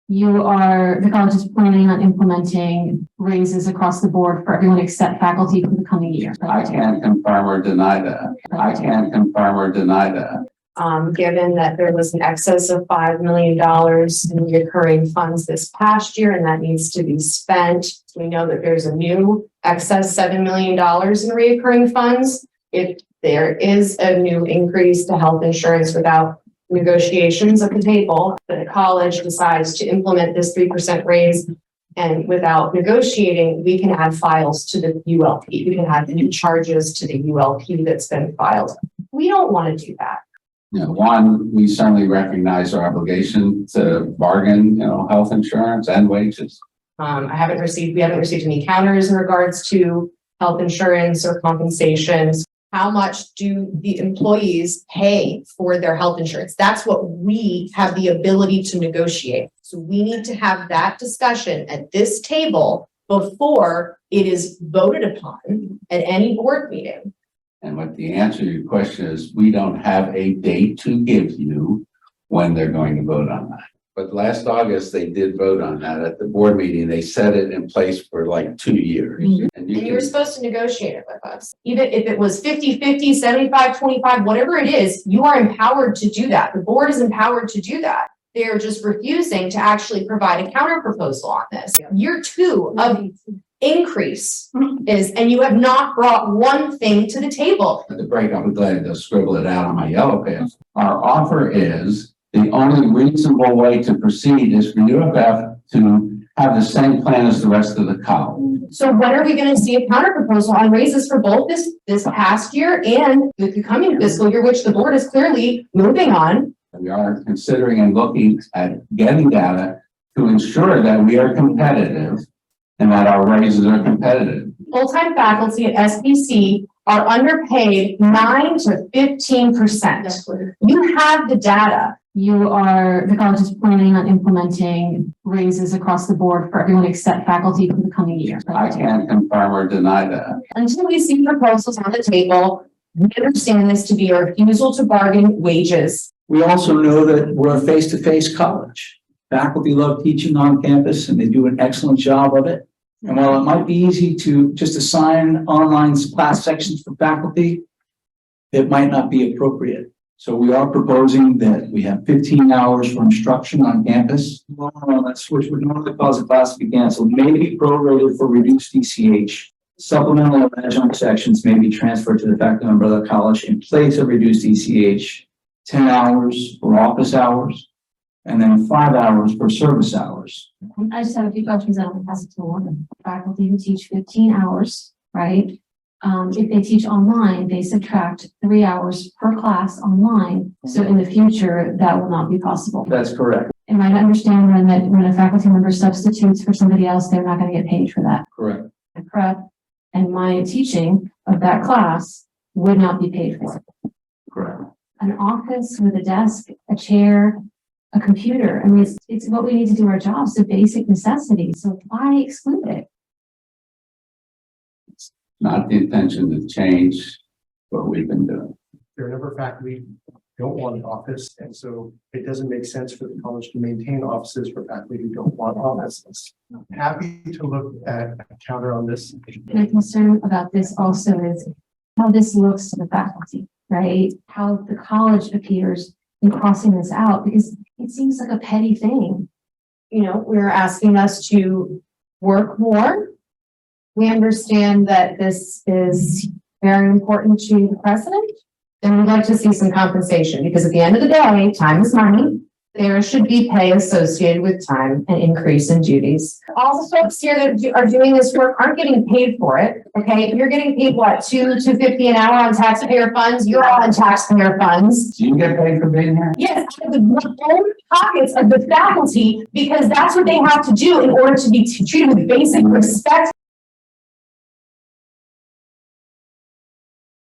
The college is planning on implementing raises across the board for everyone except faculty for the coming year. I can't confirm or deny that. I can't confirm or deny that. Given that there was an excess of $5 million in recurring funds this past year, and that needs to be spent. We know that there's a new excess $7 million in recurring funds. If there is a new increase to health insurance without negotiations at the table, the college decides to implement this 3% raise, and without negotiating, we can add files to the ULP. We can add new charges to the ULP that's been filed. We don't want to do that. One, we certainly recognize our obligation to bargain, health insurance and wages. We haven't received any counters in regards to health insurance or compensations. How much do the employees pay for their health insurance? That's what we have the ability to negotiate. So we need to have that discussion at this table before it is voted upon at any board meeting. And what the answer to your question is, we don't have a date to give you when they're going to vote on that. But last August, they did vote on that at the board meeting. They set it in place for like 2 years. Mm-hmm. And you were supposed to negotiate it with us. Even if it was 50-50, 75-25, whatever it is, you are empowered to do that. The board is empowered to do that. They're just refusing to actually provide a counter proposal on this. Year 2 of increase is, and you have not brought one thing to the table. At the break, I'll be glad to scribble it out on my yellow pad. Our offer is the only reasonable way to proceed is for UFF to have the same plan as the rest of the college. So when are we going to see a counter proposal on raises for both this past year and the coming fiscal year, which the board is clearly moving on? We are considering and looking at getting data to ensure that we are competitive and that our raises are competitive. Full-time faculty at SPC are underpaid 9 to 15%. You have the data. The college is planning on implementing raises across the board for everyone except faculty for the coming year. I can't confirm or deny that. Until we see proposals on the table, we understand this to be a refusal to bargain wages. We also know that we're a face-to-face college. Faculty love teaching on campus and they do an excellent job of it. And while it might be easy to just assign online class sections for faculty, it might not be appropriate. So we are proposing that we have 15 hours for instruction on campus. That's which would normally cause a class to be canceled, may be prorated for reduced DCH. Supplemental adjunct sections may be transferred to the faculty member of the college in place of reduced DCH, 10 hours for office hours, and then 5 hours for service hours. I just have a few questions that I'll pass it to one. Faculty who teach 15 hours, right? If they teach online, they subtract 3 hours per class online. So in the future, that will not be possible. That's correct. Am I to understand that when a faculty member substitutes for somebody else, they're not going to get paid for that? Correct. Correct. And my teaching of that class would not be paid for. Correct. An office with a desk, a chair, a computer. I mean, it's what we need to do our jobs, the basic necessities. So why exclude it? It's not the intention to change what we've been doing. There are a number of faculty who don't want an office, and so it doesn't make sense for the college to maintain offices for faculty who don't want offices. I'm happy to look at a counter on this. My concern about this also is how this looks to the faculty, right? How the college appears in crossing this out, because it seems like a petty thing. We're asking us to work more. We understand that this is very important to the president, and we'd like to see some compensation because at the end of the day, time is money. There should be pay associated with time and increase in duties. All the folks here that are doing this work aren't getting paid for it. Okay, if you're getting paid what, $2.50 an hour on taxpayer funds, you're all on taxpayer funds. Do you get paid for being here? Yes, out of the own pockets of the faculty, because that's what they have to do in order to be treated with basic respect